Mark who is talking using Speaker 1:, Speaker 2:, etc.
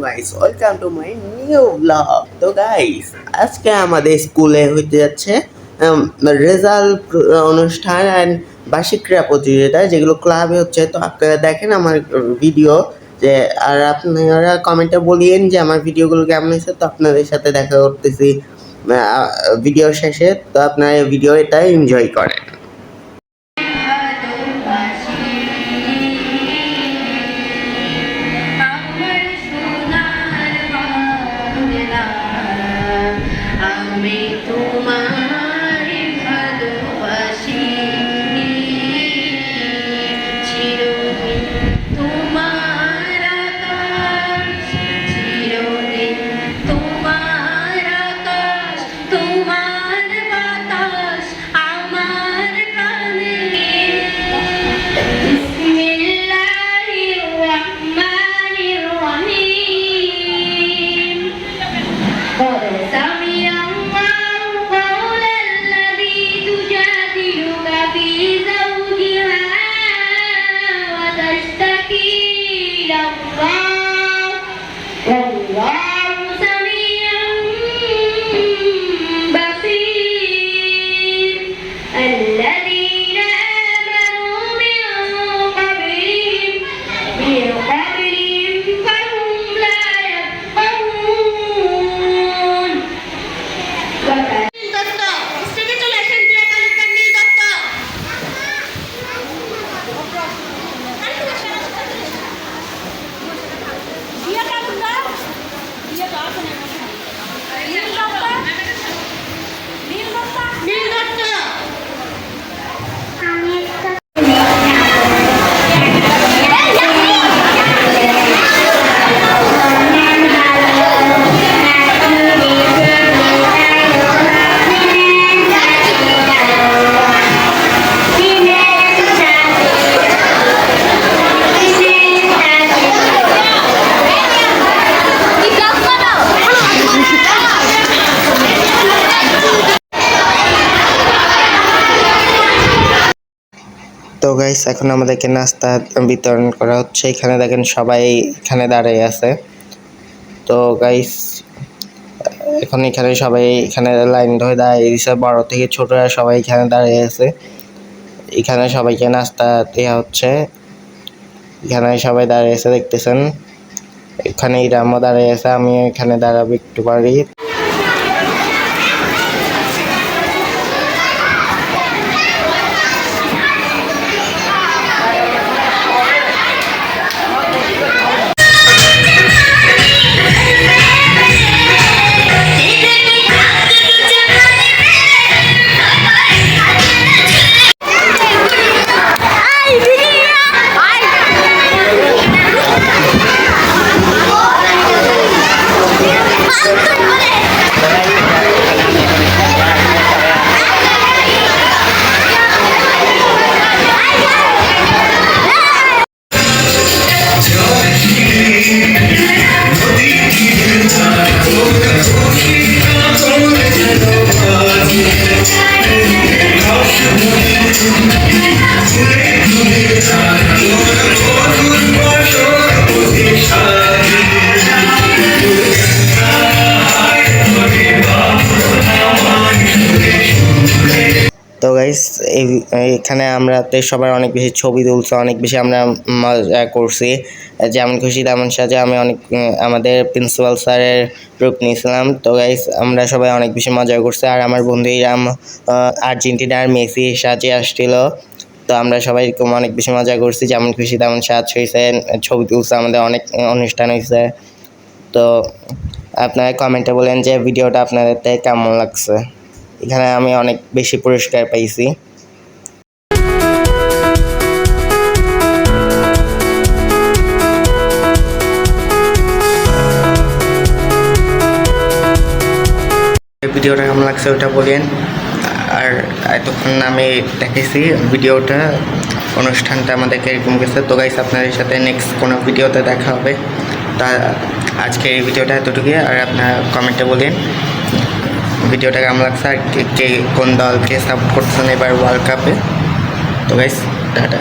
Speaker 1: Guys, welcome to my new blog. তো guys, আজকে আমাদের স্কুলে হইতে যাচ্ছে রেজাল্ট অনুষ্ঠান অ্যান্ড বার্ষিক ক্রীড়া প্রতিযোগিতা, যেগুলো ক্লাবে হচ্ছে। তো আপনারা দেখেন আমার ভিডিও, যে আর আপনারা কমেন্টে বলিয়েন যে আমার ভিডিওগুলো কেমন হয়েছে। তো আপনাদের সাথে দেখা করতেছি ভিডিও শেষে। তো আপনারা ভিডিও এটা এনজয় করেন। তো গাইস, এখন আমাদেরকে নাস্তা বিতরণ করা হচ্ছে। এখানে দেখেন সবাই এখানে দাঁড়িয়ে আছে। তো গাইস, এখন এখানে সবাই এখানে লাইন ধরে দাঁড়িয়ে দিয়েছে, বড় থেকে ছোটরা সবাই এখানে দাঁড়িয়ে আছে। এখানে সবাইকে নাস্তা দেওয়া হচ্ছে। এখানে সবাই দাঁড়িয়ে আছে, দেখতেছেন। এখানে ইরামও দাঁড়িয়ে আছে, আমি এখানে দাঁড়াবো একটু পারি। তো গাইস, এখানে আমরা সবাই অনেক বেশি ছবি তুলছি, অনেক বেশি আমরা মজা করছি। যেমন খুশি তেমন সাজে আমি আমাদের প্রিন্সিপাল স্যারের রূপ নিয়েছিলাম। তো গাইস, আমরা সবাই অনেক বেশি মজা করছি। আর আমার বন্ধু ইরাম আর্জেন্টিনার মেসি সাজে আসছিল। তো আমরা সবাই অনেক বেশি মজা করছি। যেমন খুশি তেমন সাজ হয়েছে, ছবি তুলছে, আমাদের অনেক অনুষ্ঠান হয়েছে। তো আপনারা কমেন্টে বলেন যে ভিডিওটা আপনাদের কেমন লাগছে। এখানে আমি অনেক বেশি পুরস্কার পাইছি। ভিডিওটা কেমন লাগছে ওটা বলেন। আর এতক্ষণ আমি দেখেছি ভিডিওটা, অনুষ্ঠানটা আমাদেরকে এরকম গেছে। তো গাইস, আপনাদের সাথে নেক্সট কোনো ভিডিওতে দেখা হবে। তা আজকে এই ভিডিওটা এতটুকুই। আর আপনারা কমেন্টে বলেন ভিডিওটা কেমন লাগছে, আর কে কোন দলকে সাপোর্ট করছেন এবার ওয়ার্ল্ড কাপে। তো গাইস, টাটা।